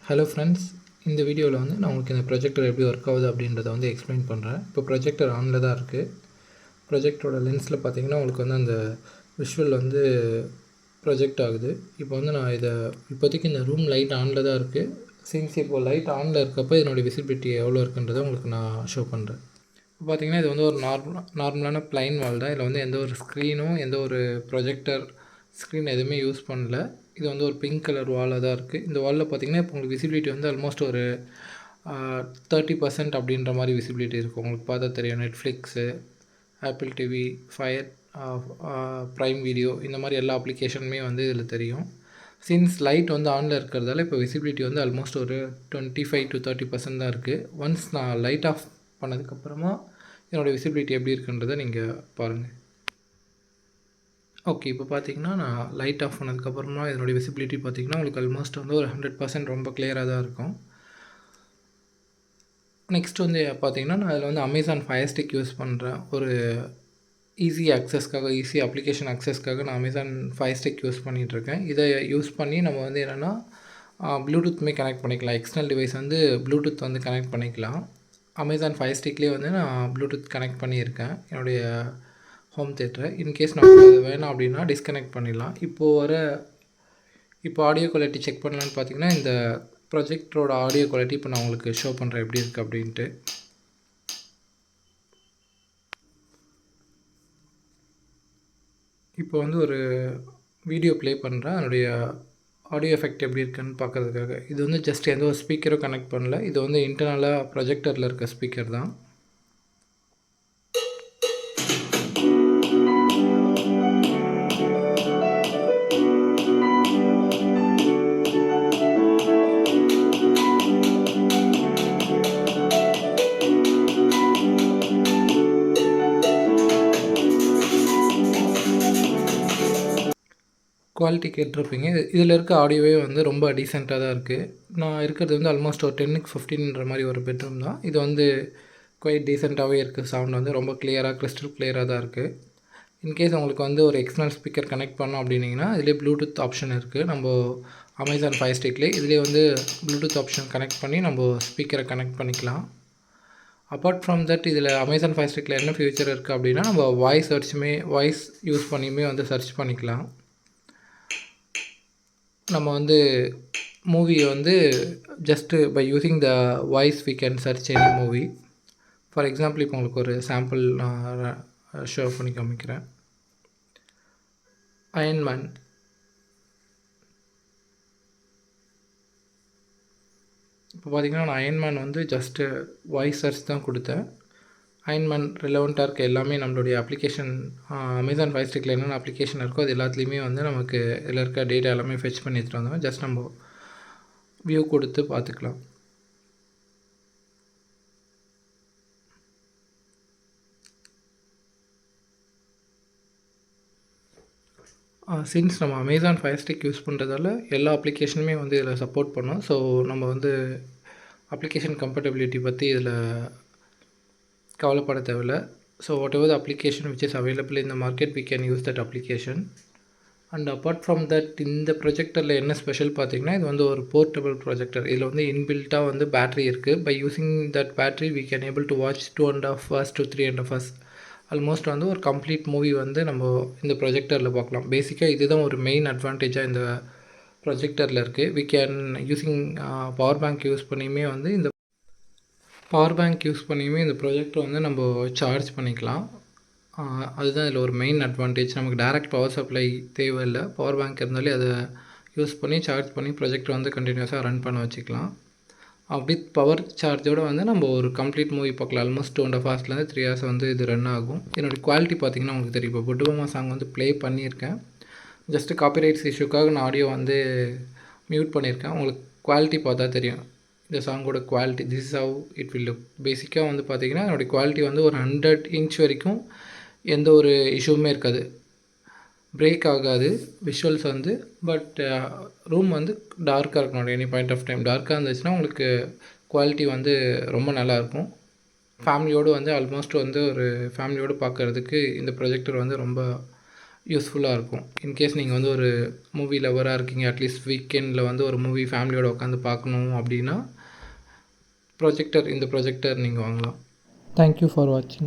Hello friends, இந்த வீடியோவில் வந்து நான் உங்களுக்கு இந்த ப்ரொஜெக்டர் எப்படி ஒர்க் ஆகுது அப்படின்றத வந்து எக்ஸ்பிளைன் பண்ணுறேன். இப்போ ப்ரொஜெக்டர் ஆனில் தான் இருக்குது. ப்ரொஜெக்டரோட லென்ஸில் பார்த்தீங்கன்னா உங்களுக்கு வந்து அந்த விஷுவல் வந்து ப்ரொஜெக்ட் ஆகுது. இப்போ வந்து நான் இதை இப்போதைக்கு இந்த ரூம் லைட் ஆனில் தான் இருக்குது. சின்ஸ் இப்போ லைட் ஆனில் இருக்கப்போ இதனுடைய விசிபிலிட்டி எவ்வளோ இருக்குன்றதை உங்களுக்கு நான் ஷோ பண்ணுறேன். இப்போ பார்த்தீங்கன்னா இது வந்து ஒரு நார்மலான ப்ளைன் வால் தான். இதில் வந்து எந்த ஒரு ஸ்க்ரீனும் எந்த ஒரு ப்ரொஜெக்டர் ஸ்க்ரீன் எதுவுமே யூஸ் பண்ணல. இது வந்து ஒரு பிங்க் கலர் வாலாக தான் இருக்குது. இந்த வாலில் பார்த்திங்கன்னா இப்போ உங்களுக்கு விசிபிலிட்டி வந்து ஆல்மோஸ்ட் ஒரு 30% அப்படின்ற மாதிரி விசிபிலிட்டி இருக்கும். உங்களுக்கு பார்த்தா தெரியும். Netflix, apple TV, fire, prime video, இந்த மாதிரி எல்லா அப்ளிகேஷனுமே வந்து இதில் தெரியும். சின்ஸ் லைட் வந்து ஆனில் இருக்கிறதால இப்போ விசிபிலிட்டி வந்து ஆல்மோஸ்ட் ஒரு 25 to 30% தான் இருக்குது. ஒன்ஸ் நான் லைட் ஆஃப் பண்ணதுக்கப்புறமா என்னோடய விசிபிலிட்டி எப்படி இருக்குன்றதை நீங்கள் பாருங்கள். ஓகே, இப்போ பார்த்தீங்கன்னா நான் லைட் ஆஃப் பண்ணதுக்கப்புறமா இதனுடைய விசிபிலிட்டி பார்த்தீங்கன்னா உங்களுக்கு ஆல்மோஸ்ட் வந்து ஒரு 100% ரொம்ப கிளியராக தான் இருக்கும். நெக்ஸ்ட் வந்து பார்த்தீங்கன்னா நான் அதில் வந்து அமேசான் ஃபயர் ஸ்டிக் யூஸ் பண்ணுறேன். ஒரு ஈஸி அப்ளிகேஷன் அக்சஸ்க்காக நான் அமேசான் ஃபயர் ஸ்டிக் யூஸ் பண்ணிகிட்ருக்கேன். இதை யூஸ் பண்ணி நம்ம வந்து என்னென்னா ப்ளூடூத்துமே கனெக்ட் பண்ணிக்கலாம். எக்ஸ்டர்னல் டிவைஸ் வந்து ப்ளூடூத் வந்து கனெக்ட் பண்ணிக்கலாம். அமேசான் ஃபயர் ஸ்டிக்லேயே வந்து நான் ப்ளூடூத் கனெக்ட் பண்ணியிருக்கேன் என்னுடைய ஹோம் தியேட்டரை. இன்கேஸ் நமக்கு அது வேணாம் அப்படின்னா டிஸ்கனெக்ட் பண்ணிடலாம். இப்போ ஆடியோ குவாலிட்டி செக் பண்ணலான்னு பார்த்தீங்கன்னா இந்த ப்ரொஜெக்டரோட ஆடியோ குவாலிட்டி இப்போ நான் உங்களுக்கு ஷோ பண்ணுறேன் எப்படி இருக்குது அப்படின்ட்டு. இப்போ வந்து ஒரு வீடியோ ப்ளே பண்ணுறேன். அதனுடைய ஆடியோ எஃபெக்ட் எப்படி இருக்குன்னு பார்க்குறதுக்காக. இது வந்து ஜஸ்ட் எந்த ஒரு ஸ்பீக்கரும் கனெக்ட் பண்ணல. இது வந்து இன்டர்னலாக ப்ரொஜெக்டரில் இருக்க ஸ்பீக்கர் தான். குவாலிட்டி கேட்டிருப்பீங்க. இதில் இருக்க ஆடியோவே வந்து ரொம்ப டீசெண்டாக தான் இருக்குது. நான் இருக்கிறது வந்து ஆல்மோஸ்ட் ஒரு 10க்கு 15ன்ற மாதிரி ஒரு பெட்ரூம் தான். இது வந்து குவைட் டீசெண்டாகவே இருக்குது. சவுண்ட் வந்து ரொம்ப கிறிஸ்டல் கிளியராக தான் இருக்குது. இன்கேஸ் உங்களுக்கு வந்து ஒரு எக்ஸ்டர்னல் ஸ்பீக்கர் கனெக்ட் பண்ணோம் அப்படின்னிங்கன்னா இதிலே ப்ளூடூத் ஆப்ஷன் இருக்குது. நம்ம அமேசான் ஃபயர் ஸ்டிக்லேயே இதிலே வந்து ப்ளூடூத் ஆப்ஷன் கனெக்ட் பண்ணி நம்ம ஸ்பீக்கரை கனெக்ட் பண்ணிக்கலாம். அப்பார்ட் ஃப்ரம் தட் இதில் அமேசான் ஃபயர் ஸ்டிக்கில் என்ன ஃபியூச்சர் இருக்குது அப்படின்னா நம்ம வாய்ஸ் யூஸ் பண்ணியுமே வந்து சர்ச் பண்ணிக்கலாம். நம்ம வந்து மூவியை வந்து just by using the voice we can search any movie. For example இப்போ உங்களுக்கு ஒரு சாம்பிள் நான் ஷோ பண்ணி காமிக்கிறேன். அயன்மேன். இப்போ பார்த்திங்கன்னா நான் அயன்மேன் வந்து ஜஸ்ட்டு வாய்ஸ் சர்ச் தான் கொடுத்தேன். அயன்மேன் ரிலவெண்ட்டாக இருக்க எல்லாமே நம்மளுடைய அப்ளிகேஷன் அமேசான் ஃபயர் ஸ்டிக்கில் என்னென்ன அப்ளிகேஷன் இருக்கோ அது எல்லாத்துலேயுமே வந்து நமக்கு இதில் இருக்க டேட்டா எல்லாமே ஃபெச் பண்ணி எடுத்துகிட்டு வந்தோம். ஜஸ்ட் நம்ம வியூ கொடுத்து பார்த்துக்கலாம். சின்ஸ் நம்ம அமேசான் ஃபயர் ஸ்டிக் யூஸ் பண்ணுறதால எல்லா அப்ளிகேஷனுமே வந்து இதில் சப்போர்ட் பண்ணோம். ஸோ நம்ம வந்து அப்ளிகேஷன் கம்பேட்டபிலிட்டி பற்றி இதில் கவலைப்பட தேவையில்ல. So whatever the application which is available in the market we can use that application. And apart from that இந்த ப்ரொஜெக்டரில் என்ன ஸ்பெஷல் பார்த்தீங்கன்னா இது வந்து ஒரு போர்ட்டபிள் ப்ரொஜெக்டர். இதில் வந்து இன்பில்ட்டாக வந்து பேட்ரி இருக்குது. By using that battery we can able to watch 2.5 hours to 3.5 hours almost வந்து ஒரு கம்ப்ளீட் மூவி வந்து நம்ம இந்த ப்ரொஜெக்டரில் பார்க்கலாம். பேசிக்காக இதுதான் ஒரு மெயின் அட்வான்டேஜாக இந்த ப்ரொஜெக்டரில் இருக்குது. we can using power bank use பண்ணியுமே வந்து இந்த ப்ரொஜெக்டரை வந்து நம்ம சார்ஜ் பண்ணிக்கலாம். அதுதான் இதில் ஒரு மெயின் அட்வான்டேஜ். நமக்கு டைரக்ட் பவர் சப்ளை தேவையில்லை. பவர் பேங்க் இருந்தாலே அதை யூஸ் பண்ணி சார்ஜ் பண்ணி ப்ரொஜெக்டர் வந்து கண்டினியூஸாக ரன் பண்ண வச்சுக்கலாம். வித் பவர் சார்ஜோடு வந்து நம்ம ஒரு கம்ப்ளீட் மூவி பார்க்கலாம். ஆல்மோஸ்ட் 2.5 ஹவர்ஸ்லேருந்து 3 ஹவர்ஸ் வந்து இது ரன் ஆகும். என்னோடய குவாலிட்டி பார்த்திங்கன்னா உங்களுக்கு தெரியும். இப்போ புட்டுபொம்மா சாங் வந்து ப்ளே பண்ணியிருக்கேன். ஜஸ்ட்டு காப்பிரைட்ஸ் இஷ்யூக்காக நான் ஆடியோ வந்து மியூட் பண்ணியிருக்கேன். உங்களுக்கு குவாலிட்டி பார்த்தா தெரியும் இந்த சாங்கோட quality. This is how it will look. பேசிக்காக வந்து பார்த்திங்கன்னா என்னுடைய குவாலிட்டி வந்து ஒரு 100 இன்ச் வரைக்கும் எந்த ஒரு இஷ்யூவுமே இருக்காது. பிரேக் ஆகாது விஷுவல்ஸ் வந்து. பட் ரூம் வந்து டார்க்காக இருக்கணும். எனி பாயிண்ட் ஆஃப் டைம் டார்க்காக இருந்துச்சுன்னா உங்களுக்கு குவாலிட்டி வந்து ரொம்ப நல்லாயிருக்கும். ஃபேமிலியோடு வந்து ஆல்மோஸ்ட் வந்து ஒரு ஃபேமிலியோடு பார்க்குறதுக்கு இந்த ப்ரொஜெக்டர் வந்து ரொம்ப யூஸ்ஃபுல்லாக இருக்கும். இன்கேஸ் நீங்கள் வந்து ஒரு மூவி லவராக இருக்கீங்க, அட்லீஸ்ட் வீக்கெண்டில் வந்து ஒரு மூவி ஃபேமிலியோடு உட்காந்து பார்க்கணும் அப்படின்னா இந்த ப்ரொஜெக்டர் நீங்கள் வாங்கலாம். தேங்க்யூ ஃபார் வாட்சிங்.